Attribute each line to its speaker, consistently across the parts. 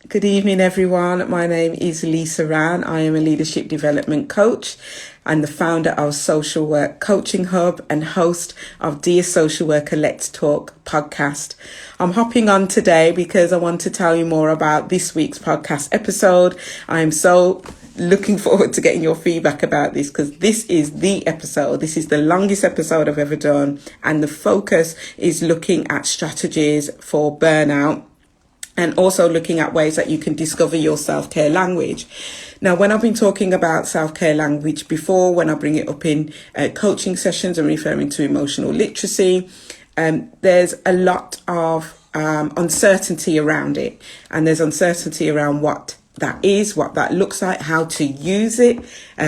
Speaker 1: Good evening, everyone. My name is Lisa Rann. I am a leadership development coach and the founder of Social Work Coaching Hub and host of Dear Social Worker Let's Talk podcast. I'm hopping on today because I want to tell you more about this week's podcast episode. I'm so looking forward to getting your feedback about this because this is the episode. This is the longest episode I've ever done, and the focus is looking at strategies for burnout and also looking at ways that you can discover your self-care language. Now, when I've been talking about self-care language before, when I bring it up in coaching sessions and referring to emotional literacy, there's a lot of uncertainty around it. And there's uncertainty around what that is, what that looks like, how to use it,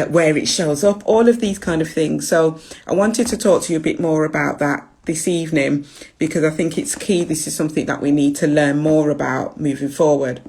Speaker 1: where it shows up, all of these kind of things. So I wanted to talk to you a bit more about that this evening, because I think it's key. This is something that we need to learn more about moving forward.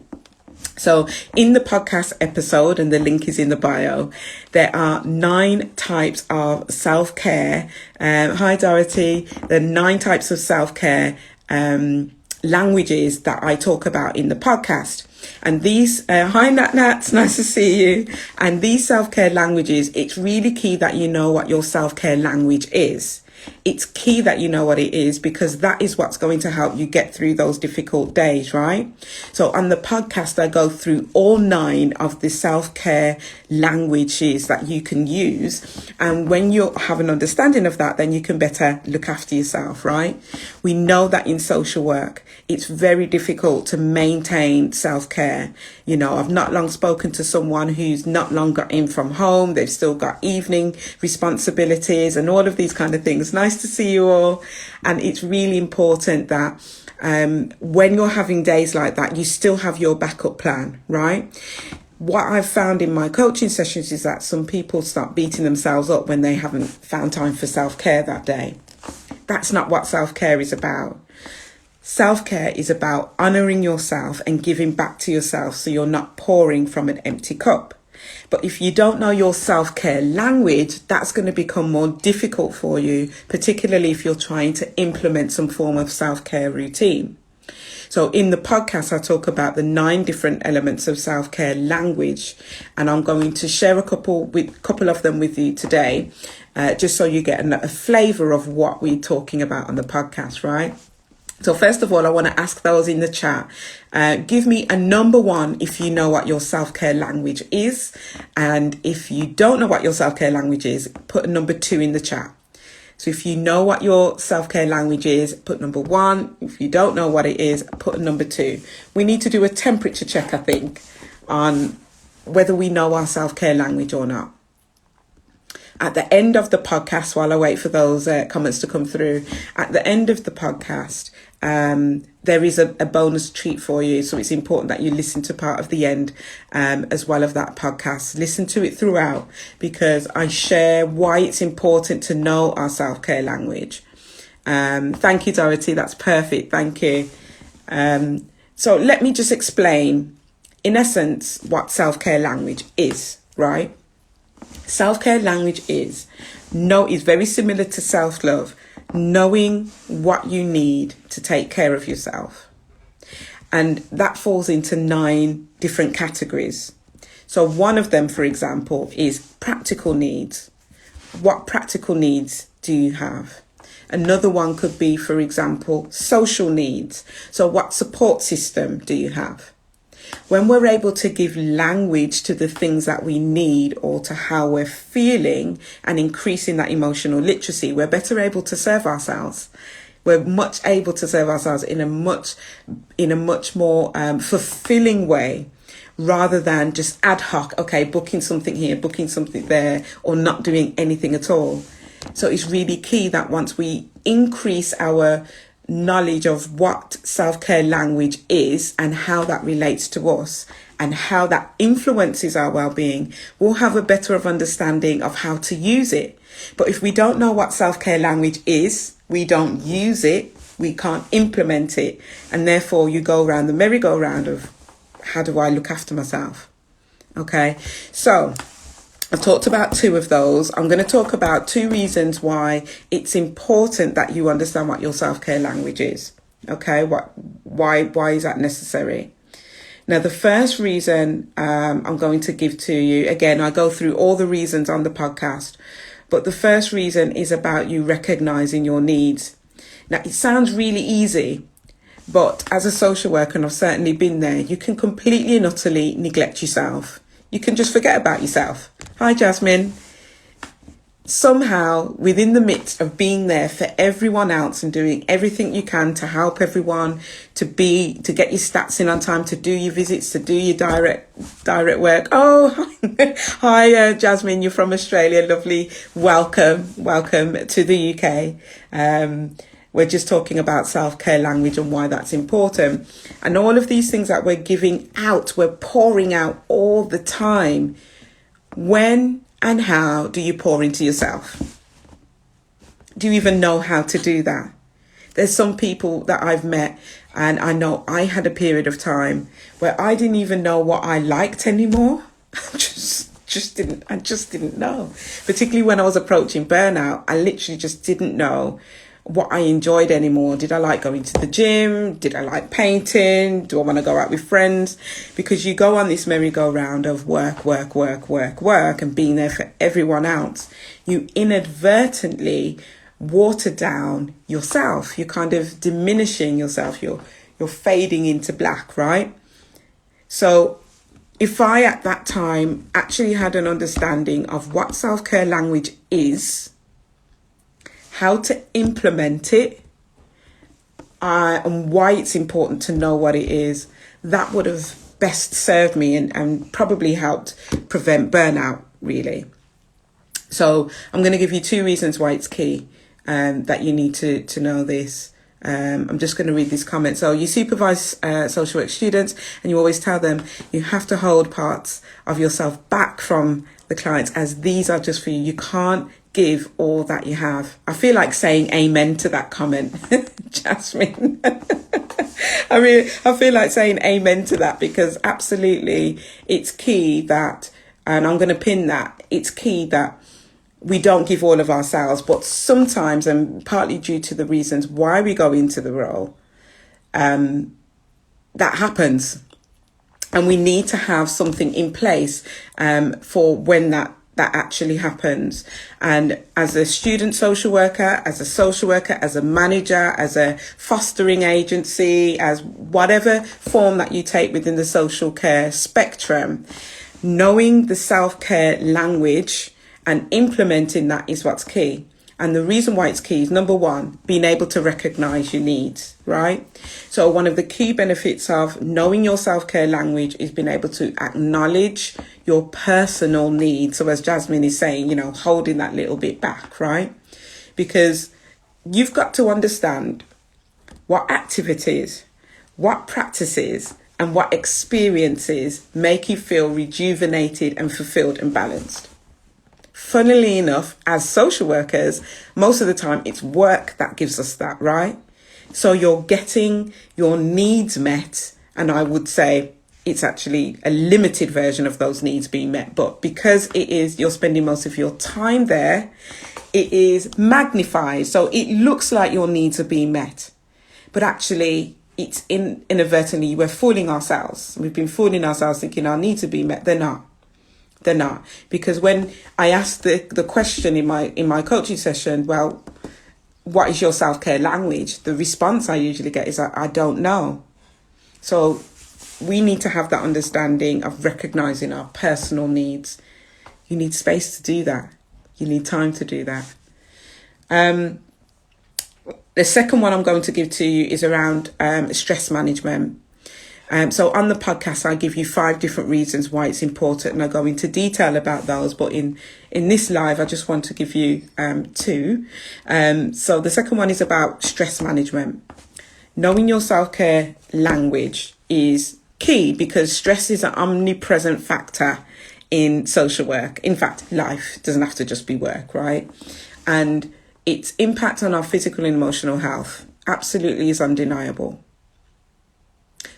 Speaker 1: So in the podcast episode, and the link is in the bio, there are 9 types of self-care. Hi, Dorothy. There are 9 types of self-care languages that I talk about in the podcast. And these, hi Nat, it's nice to see you. And these self-care languages, it's really key that you know what your self-care language is. It's key that you know what it is, because that is what's going to help you get through those difficult days, right? So on the podcast, I go through all 9 of the self-care languages that you can use. And when you have an understanding of that, then you can better look after yourself, right? We know that in social work, it's very difficult to maintain self-care. You know, I've not long spoken to someone who's not long got in from home. They've still got evening responsibilities and all of these kind of things. Nice to see you all. And it's really important that when you're having days like that, you still have your backup plan, right? What I've found in my coaching sessions is that some people start beating themselves up when they haven't found time for self-care that day. That's not what self-care is about. Self-care is about honouring yourself and giving back to yourself so you're not pouring from an empty cup. But if you don't know your self-care language, that's going to become more difficult for you, particularly if you're trying to implement some form of self-care routine. So in the podcast, I talk about the 9 different elements of self-care language, and I'm going to share a couple of them with you today, just so you get a flavour of what we're talking about on the podcast, right? So first of all, I want to ask those in the chat, give me a number 1 if you know what your self-care language is. And if you don't know what your self-care language is, put a number 2 in the chat. So if you know what your self-care language is, put number 1. If you don't know what it is, put a number 2. We need to do a temperature check, I think, on whether we know our self-care language or not. At the end of the podcast, while I wait for those comments to come through, at the end of the podcast, there is a bonus treat for you. So it's important that you listen to part of the end as well of that podcast. Listen to it throughout, because I share why it's important to know our self-care language. Thank you, Dorothy. That's perfect. Thank you. So let me just explain, in essence, what self-care language is, right? Self-care language is very similar to self-love, knowing what you need to take care of yourself. And that falls into 9 different categories. So one of them, for example, is practical needs. What practical needs do you have? Another one could be, for example, social needs. So what support system do you have? When we're able to give language to the things that we need or to how we're feeling and increasing that emotional literacy, we're better able to serve ourselves. We're much able to serve ourselves in a much more fulfilling way, rather than just ad hoc, okay, booking something here, booking something there, or not doing anything at all. So it's really key that once we increase our knowledge of what self-care language is and how that relates to us and how that influences our well-being, we'll have a better understanding of how to use it. But if we don't know what self-care language is, we don't use it, we can't implement it, and therefore you go around the merry-go-round of, how do I look after myself? Okay, so I've talked about 2 of those. I'm going to talk about 2 reasons why it's important that you understand what your self-care language is. Okay, why is that necessary? Now, the first reason I'm going to give to you, again, I go through all the reasons on the podcast, but the first reason is about you recognizing your needs. Now, it sounds really easy, but as a social worker, and I've certainly been there, you can completely and utterly neglect yourself. You can just forget about yourself. Hi, Jasmine. Somehow, within the midst of being there for everyone else and doing everything you can to help everyone, to get your stats in on time, to do your visits, to do your direct work. Oh, hi, Jasmine, you're from Australia. Lovely. Welcome to the UK. We're just talking about self-care language and why that's important. And all of these things that we're giving out, we're pouring out all the time. When and how do you pour into yourself? Do you even know how to do that? There's some people that I've met, and I know I had a period of time where I didn't even know what I liked anymore. I just didn't know. Particularly when I was approaching burnout, I literally just didn't know what I enjoyed anymore. Did I like going to the gym? Did I like painting? Do I want to go out with friends? Because you go on this merry-go-round of work, and being there for everyone else. You inadvertently water down yourself. You're kind of diminishing yourself. You're fading into black, right? So if I at that time actually had an understanding of what self-care language is, how to implement it, and why it's important to know what it is, that would have best served me and probably helped prevent burnout, really. So I'm going to give you 2 reasons why it's key that you need to know this. I'm just going to read these comments. So you supervise social work students and you always tell them you have to hold parts of yourself back from the clients as these are just for you. You can't give all that you have. I feel like saying amen to that comment, Jasmine. I feel like saying amen to that because absolutely it's key that, and I'm going to pin that, it's key that we don't give all of ourselves, but sometimes, and partly due to the reasons why we go into the role, that happens. And we need to have something in place for when that actually happens. And as a student social worker, as a social worker, as a manager, as a fostering agency, as whatever form that you take within the social care spectrum, knowing the self-care language and implementing that is what's key. And the reason why it's key is, number 1, being able to recognize your needs, right? So one of the key benefits of knowing your self-care language is being able to acknowledge your personal needs. So as Jasmine is saying, holding that little bit back, right? Because you've got to understand what activities, what practices, and what experiences make you feel rejuvenated and fulfilled and balanced. Funnily enough, as social workers, most of the time it's work that gives us that, right? So you're getting your needs met, and I would say it's actually a limited version of those needs being met. But because you're spending most of your time there, it is magnified. So it looks like your needs are being met, but actually it's inadvertently, we're fooling ourselves. We've been fooling ourselves thinking our needs are being met. They're not. They're not. Because when I ask the question in my coaching session, well, what is your self-care language? The response I usually get is, I don't know. So we need to have that understanding of recognizing our personal needs. You need space to do that. You need time to do that. The second one I'm going to give to you is around stress management. So on the podcast, I give you 5 different reasons why it's important, and I go into detail about those. But in this live, I just want to give you 2. So the second one is about stress management. Knowing your self-care language is key because stress is an omnipresent factor in social work. In fact, life doesn't have to just be work, right? And its impact on our physical and emotional health absolutely is undeniable.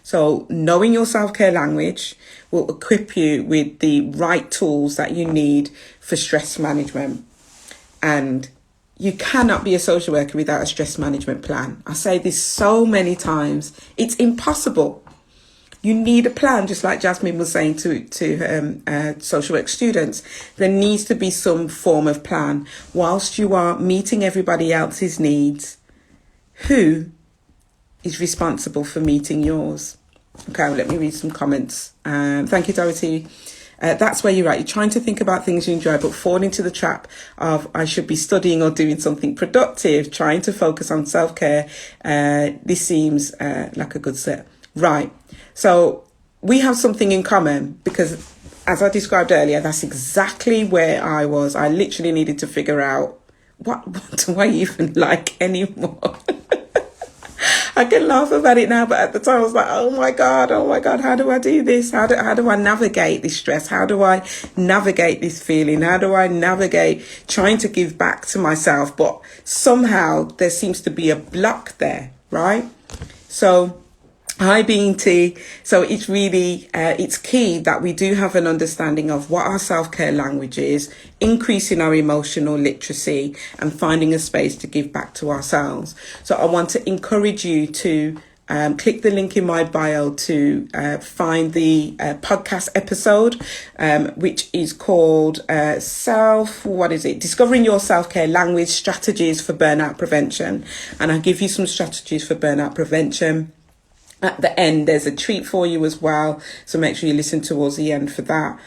Speaker 1: So knowing your self-care language will equip you with the right tools that you need for stress management. And you cannot be a social worker without a stress management plan. I say this so many times. It's impossible. You need a plan, just like Jasmine was saying to social work students. There needs to be some form of plan. Whilst you are meeting everybody else's needs, who is responsible for meeting yours? Okay, well, let me read some comments. Thank you, Dorothy. That's where you're at. You're trying to think about things you enjoy, but fall into the trap of I should be studying or doing something productive, trying to focus on self-care. This seems like a good set. Right. So we have something in common because, as I described earlier, that's exactly where I was. I literally needed to figure out what do I even like anymore? I can laugh about it now, but at the time I was like, oh my God, how do I do this? How do I navigate this stress? How do I navigate this feeling? How do I navigate trying to give back to myself? But somehow there seems to be a block there, right? So hi, being T. So it's really, it's key that we do have an understanding of what our self-care language is, increasing our emotional literacy and finding a space to give back to ourselves. So I want to encourage you to click the link in my bio to find the podcast episode, which is called Discovering Your Self-Care Language, Strategies for Burnout Prevention. And I'll give you some strategies for burnout prevention. At the end, there's a treat for you as well, so make sure you listen towards the end for that.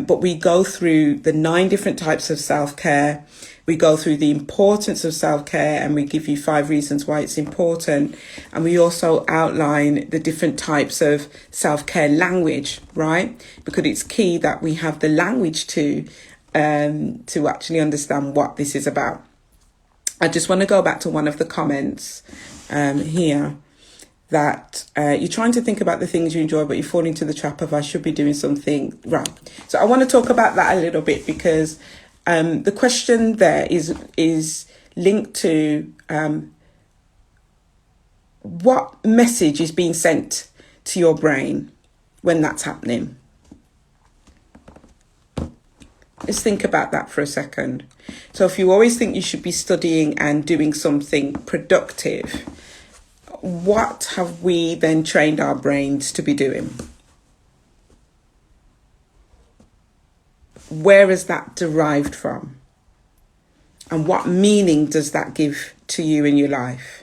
Speaker 1: But we go through the 9 different types of self-care. We go through the importance of self-care, and we give you 5 reasons why it's important. And we also outline the different types of self-care language, right? Because it's key that we have the language to actually understand what this is about. I just want to go back to one of the comments here. That you're trying to think about the things you enjoy, but you fall into the trap of I should be doing something right. So I want to talk about that a little bit because the question there is linked to what message is being sent to your brain when that's happening. Let's think about that for a second. So if you always think you should be studying and doing something productive, what have we then trained our brains to be doing? Where is that derived from? And what meaning does that give to you in your life?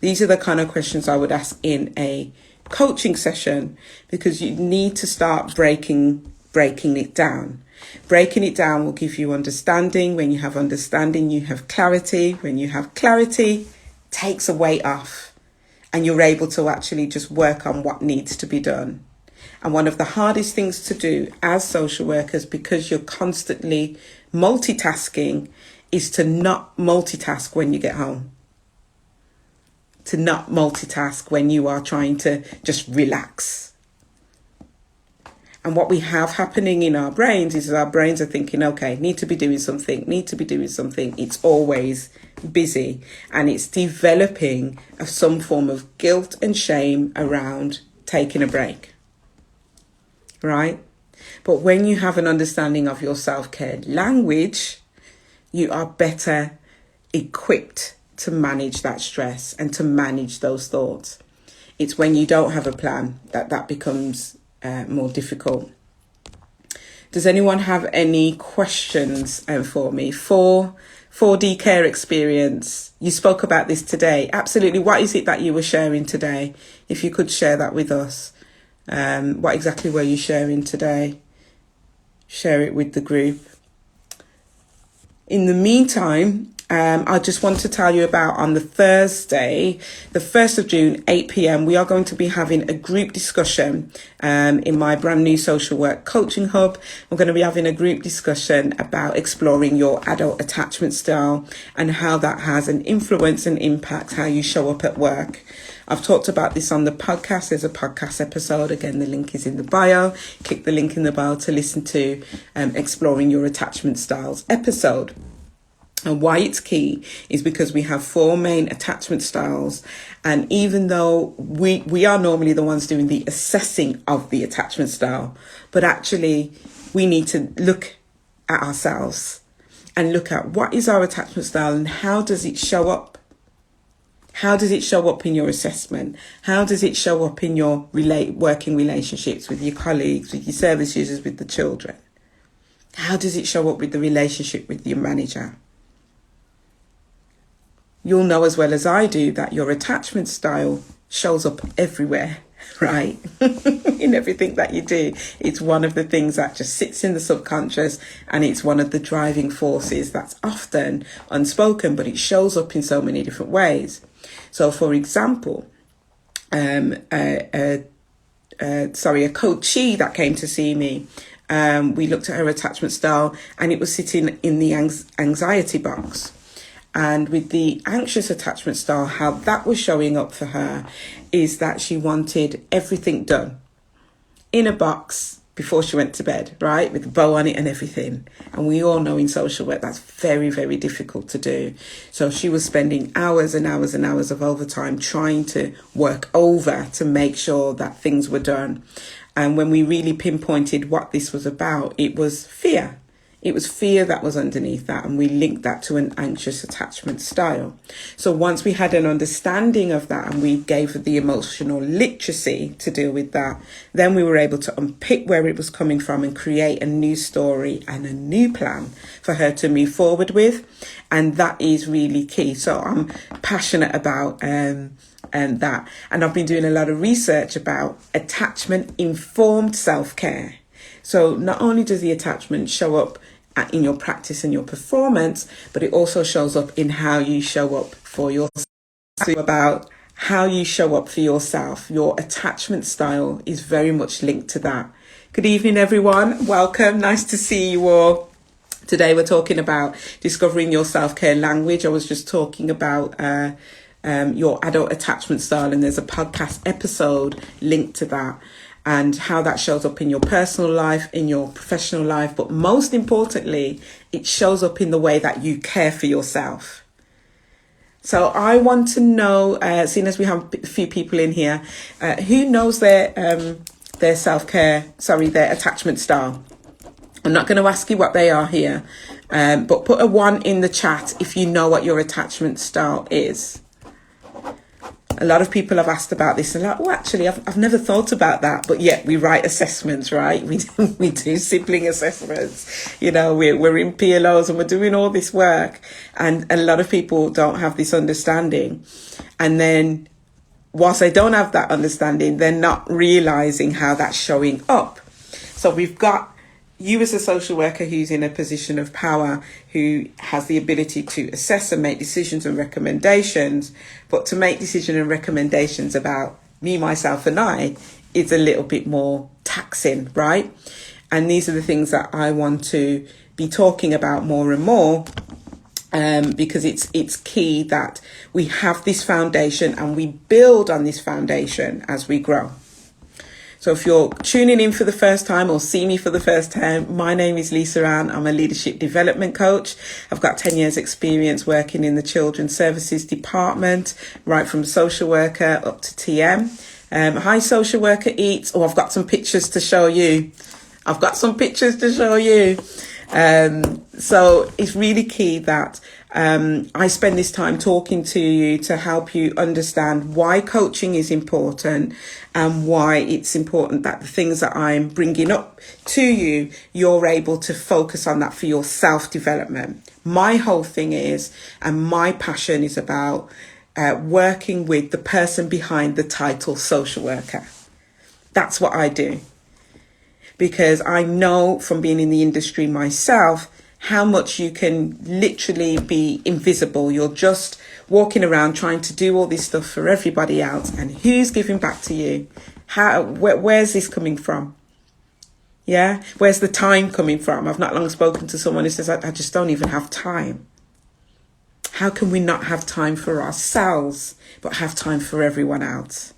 Speaker 1: These are the kind of questions I would ask in a coaching session, because you need to start breaking it down. Breaking it down will give you understanding. When you have understanding, you have clarity. When you have clarity, takes a weight off. And you're able to actually just work on what needs to be done. And one of the hardest things to do as social workers, because you're constantly multitasking, is to not multitask when you get home. To not multitask when you are trying to just relax. And what we have happening in our brains is our brains are thinking, okay, need to be doing something. It's always busy, and it's developing some form of guilt and shame around taking a break, right? But when you have an understanding of your self-care language, you are better equipped to manage that stress and to manage those thoughts. It's when you don't have a plan that becomes more difficult. Does anyone have any questions for me? 4D care experience. You spoke about this today. Absolutely. What is it that you were sharing today? If you could share that with us. What exactly were you sharing today? Share it with the group. In the meantime, I just want to tell you about on the Thursday, the 1st of June, 8 p.m, we are going to be having a group discussion in my brand new social work coaching hub. We're going to be having a group discussion about exploring your adult attachment style and how that has an influence and impact how you show up at work. I've talked about this on the podcast. There's a podcast episode. Again, the link is in the bio. Click the link in the bio to listen to Exploring Your Attachment Styles episode. And why it's key is because we have 4 main attachment styles. And even though we are normally the ones doing the assessing of the attachment style, but actually we need to look at ourselves and look at what is our attachment style and how does it show up? How does it show up in your assessment? How does it show up in your working relationships with your colleagues, with your service users, with the children? How does it show up with the relationship with your manager? You'll know as well as I do that your attachment style shows up everywhere, right? In everything that you do. It's one of the things that just sits in the subconscious, and it's one of the driving forces that's often unspoken, but it shows up in so many different ways. So for example, a coachee that came to see me, we looked at her attachment style and it was sitting in the anxiety box. And with the anxious attachment style, how that was showing up for her is that she wanted everything done in a box before she went to bed, right? With a bow on it and everything. And we all know in social work, that's very, very difficult to do. So she was spending hours and hours and hours of overtime trying to work over to make sure that things were done. And when we really pinpointed what this was about, it was fear. It was fear that was underneath that, and we linked that to an anxious attachment style. So once we had an understanding of that and we gave her the emotional literacy to deal with that, then we were able to unpick where it was coming from and create a new story and a new plan for her to move forward with. And that is really key. So I'm passionate about that. And I've been doing a lot of research about attachment-informed self-care. So not only does the attachment show up in your practice and your performance, but it also shows up in how you show up for yourself. About how you show up for yourself. Your attachment style is very much linked to that. Good evening, everyone. Welcome. Nice to see you all. Today we're talking about discovering your self-care language. I was just talking about your adult attachment style, and there's a podcast episode linked to that, and how that shows up in your personal life, in your professional life. But most importantly, it shows up in the way that you care for yourself. So I want to know, seeing as we have a few people in here, who knows their attachment style. I'm not going to ask you what they are here, but put a 1 in the chat if you know what your attachment style is. A lot of people have asked about this, and actually, I've never thought about that. But yet we write assessments, right? We do sibling assessments. You know, we're in PLOs and we're doing all this work, and a lot of people don't have this understanding. And then, whilst they don't have that understanding, they're not realizing how that's showing up. So we've got you as a social worker who's in a position of power, who has the ability to assess and make decisions and recommendations. But to make decisions and recommendations about me, myself and I is a little bit more taxing, right? And these are the things that I want to be talking about more and more, because it's key that we have this foundation and we build on this foundation as we grow. So if you're tuning in for the first time or see me for the first time, my name is Lisa Ann. I'm a leadership development coach. I've got 10 years experience working in the children's services department, right from social worker up to TM. Hi, social worker Eats. Oh, I've got some pictures to show you. So it's really key that I spend this time talking to you to help you understand why coaching is important and why it's important that the things that I'm bringing up to you, you're able to focus on that for your self-development. My whole thing is, and my passion is about working with the person behind the title social worker. That's what I do. Because I know from being in the industry myself how much you can literally be invisible. You're just walking around trying to do all this stuff for everybody else. And who's giving back to you? Where's this coming from? Yeah? Where's the time coming from? I've not long spoken to someone who says, I just don't even have time. How can we not have time for ourselves, but have time for everyone else?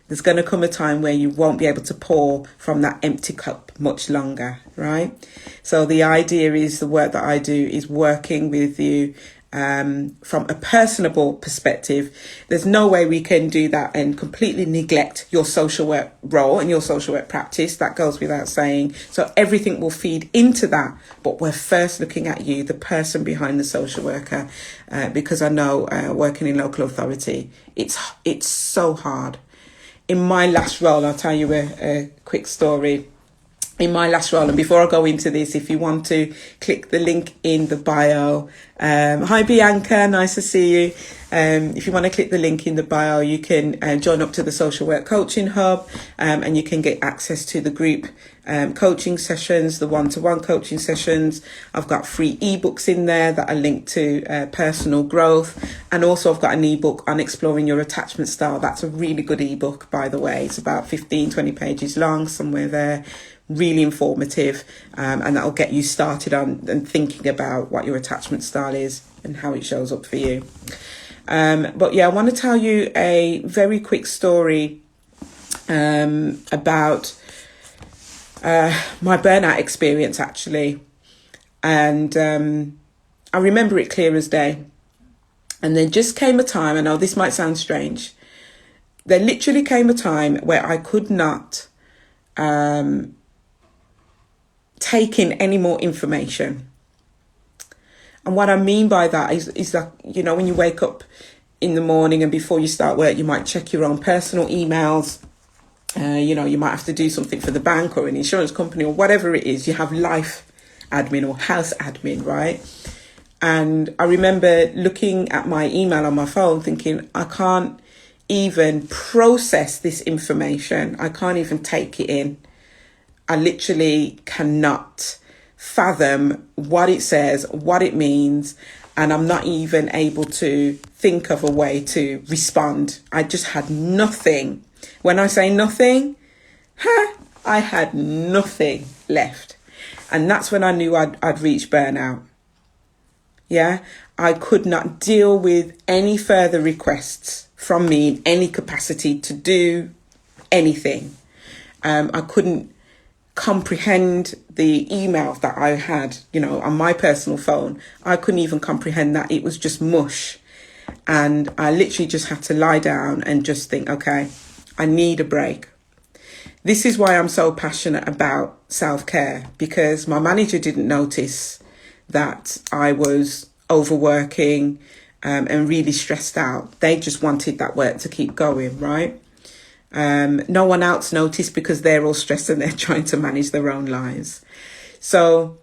Speaker 1: There's going to come a time where you won't be able to pour from that empty cup much longer, right? So the idea is, the work that I do is working with you from a personable perspective, there's no way we can do that and completely neglect your social work role and your social work practice. That goes without saying. So everything will feed into that. But we're first looking at you, the person behind the social worker, because I know working in local authority, it's so hard. In my last role, I'll tell you a quick story. In my last role, and before I go into this, if you want to click the link in the bio, hi Bianca, nice to see you. If you want to click the link in the bio, you can join up to the Social Work Coaching Hub, and you can get access to the group coaching sessions, the one-to-one coaching sessions. I've got free ebooks in there that are linked to personal growth, and also I've got an ebook on exploring your attachment style. That's a really good ebook, by the way. It's about 15-20 pages long, somewhere there. Really informative, and that'll get you started on and thinking about what your attachment style is and how it shows up for you. But yeah, I want to tell you a very quick story about my burnout experience, actually. And I remember it clear as day. And there just came a time, I know this might sound strange, there literally came a time where I could not take in any more information. And what I mean by that is that, you know, when you wake up in the morning and before you start work, you might check your own personal emails. You know, you might have to do something for the bank or an insurance company or whatever it is. You have life admin or house admin, right? And I remember looking at my email on my phone thinking, I can't even process this information. I can't even take it in. I literally cannot fathom what it says, what it means, and I'm not even able to think of a way to respond. I just had nothing. When I say nothing, I had nothing left. And that's when I knew I'd reached burnout. Yeah, I could not deal with any further requests from me in any capacity to do anything. I couldn't comprehend the email that I had, you know, on my personal phone. I couldn't even comprehend that. It was just mush. And I literally just had to lie down and just think, okay, I need a break. This is why I'm so passionate about self-care, because my manager didn't notice that I was overworking and really stressed out. They just wanted that work to keep going, right? No one else noticed because they're all stressed and they're trying to manage their own lives. So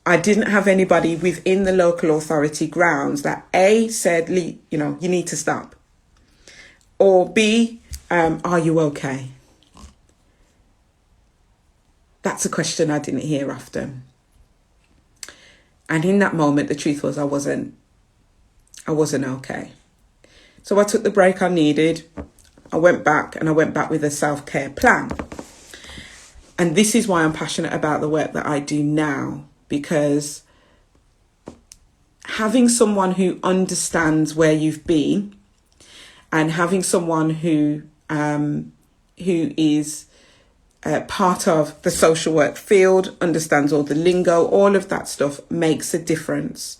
Speaker 1: I didn't have anybody within the local authority grounds that A, said, you know, you need to stop. Or B, are you okay? That's a question I didn't hear often. And in that moment, the truth was I wasn't okay. So I took the break I needed. I went back with a self-care plan. And this is why I'm passionate about the work that I do now, because having someone who understands where you've been and having someone who is part of the social work field, understands all the lingo, all of that stuff makes a difference.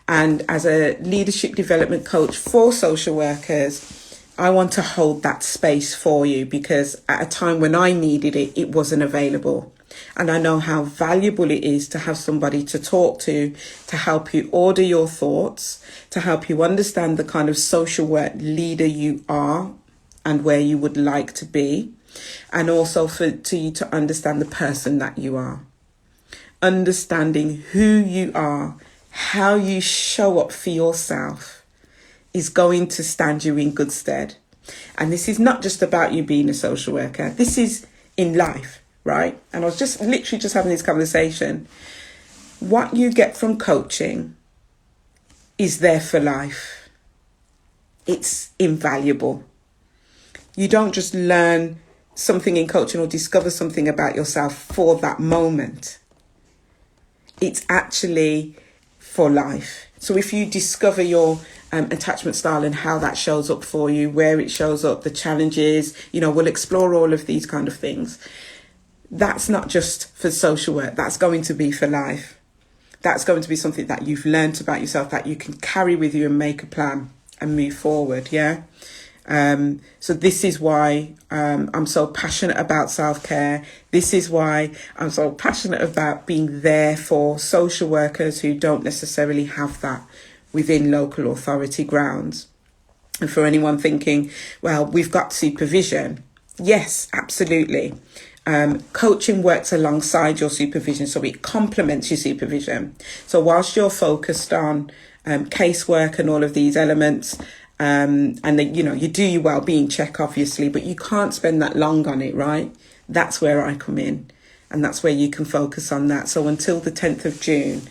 Speaker 1: And as a leadership development coach for social workers, I want to hold that space for you, because at a time when I needed it, it wasn't available. And I know how valuable it is to have somebody to talk to help you order your thoughts, to help you understand the kind of social work leader you are and where you would like to be. And also for you to understand the person that you are. Understanding who you are, how you show up for yourself is going to stand you in good stead. And this is not just about you being a social worker. This is in life, right? And I was just having this conversation. What you get from coaching is there for life. It's invaluable. You don't just learn something in coaching or discover something about yourself for that moment. It's actually for life. So if you discover your attachment style and how that shows up for you, where it shows up, the challenges, you know, we'll explore all of these kind of things. That's not just for social work. That's going to be for life. that's going to be something that you've learned about yourself that you can carry with you and make a plan and move forward. Yeah. So this is why I'm so passionate about self-care. This is why I'm so passionate about being there for social workers who don't necessarily have that within local authority grounds. And for anyone thinking, well, we've got supervision. Yes, absolutely. Coaching works alongside your supervision, so it complements your supervision. So whilst you're focused on casework and all of these elements, and then, you do your wellbeing check, obviously, but you can't spend that long on it, right? That's where I come in. And that's where you can focus on that. So until the 10th of June,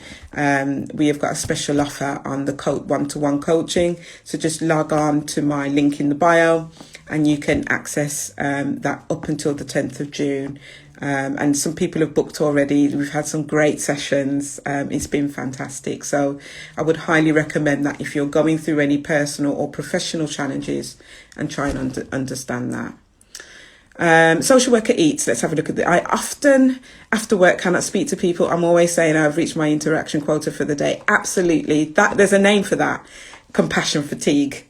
Speaker 1: we have got a special offer on the one-to-one coaching. So just log on to my link in the bio and you can access that up until the 10th of June. And some people have booked already. We've had some great sessions. It's been fantastic. So I would highly recommend that if you're going through any personal or professional challenges, and try and understand that. Social worker eats. Let's have a look at that. I often after work cannot speak to people. I'm always saying I've reached my interaction quota for the day. Absolutely. That there's a name for that. Compassion fatigue.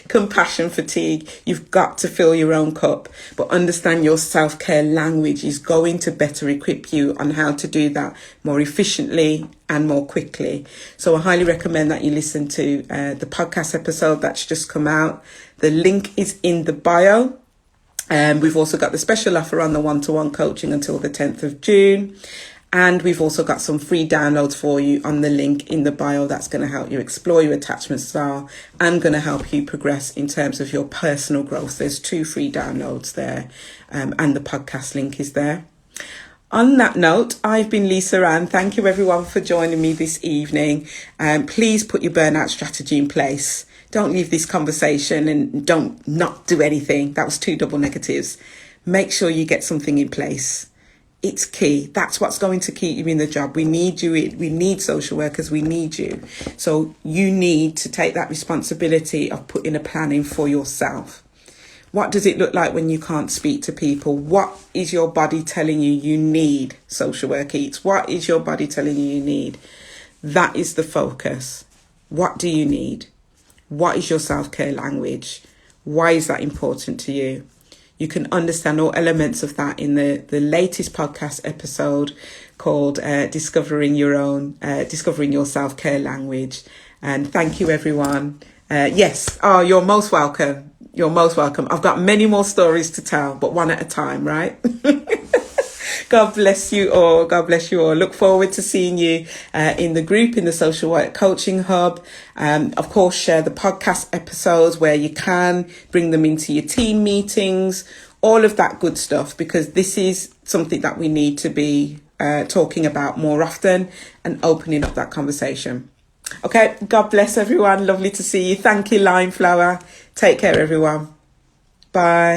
Speaker 1: Compassion fatigue. You've got to fill your own cup, but understand your self-care language is going to better equip you on how to do that more efficiently and more quickly. So I highly recommend that you listen to the podcast episode that's just come out. The link is in the bio. We've also got the special offer on the one-to-one coaching until the 10th of June. And we've also got some free downloads for you on the link in the bio that's going to help you explore your attachment style and going to help you progress in terms of your personal growth. There's 2 free downloads there, and the podcast link is there. On that note, I've been Lisa Ann. Thank you everyone for joining me this evening. Please put your burnout strategy in place. Don't leave this conversation and don't not do anything. That was 2 double negatives. Make sure you get something in place. It's key. That's what's going to keep you in the job. We need you. We need social workers. We need you. So you need to take that responsibility of putting a plan in for yourself. What does it look like when you can't speak to people? What is your body telling you you need? Social work eats. What is your body telling you need? That is the focus. What do you need? What is your self-care language? Why is that important to you? You can understand all elements of that in the latest podcast episode called Discovering Your Self-Care Language. And thank you, everyone. Yes. Oh, you're most welcome. You're most welcome. I've got many more stories to tell, but one at a time, right? God bless you all. God bless you all. Look forward to seeing you in the group, in the Social Work Coaching Hub. Of course, share the podcast episodes where you can. Bring them into your team meetings, all of that good stuff, because this is something that we need to be talking about more often and opening up that conversation. Okay, God bless everyone. Lovely to see you. Thank you, Limeflower. Take care, everyone. Bye.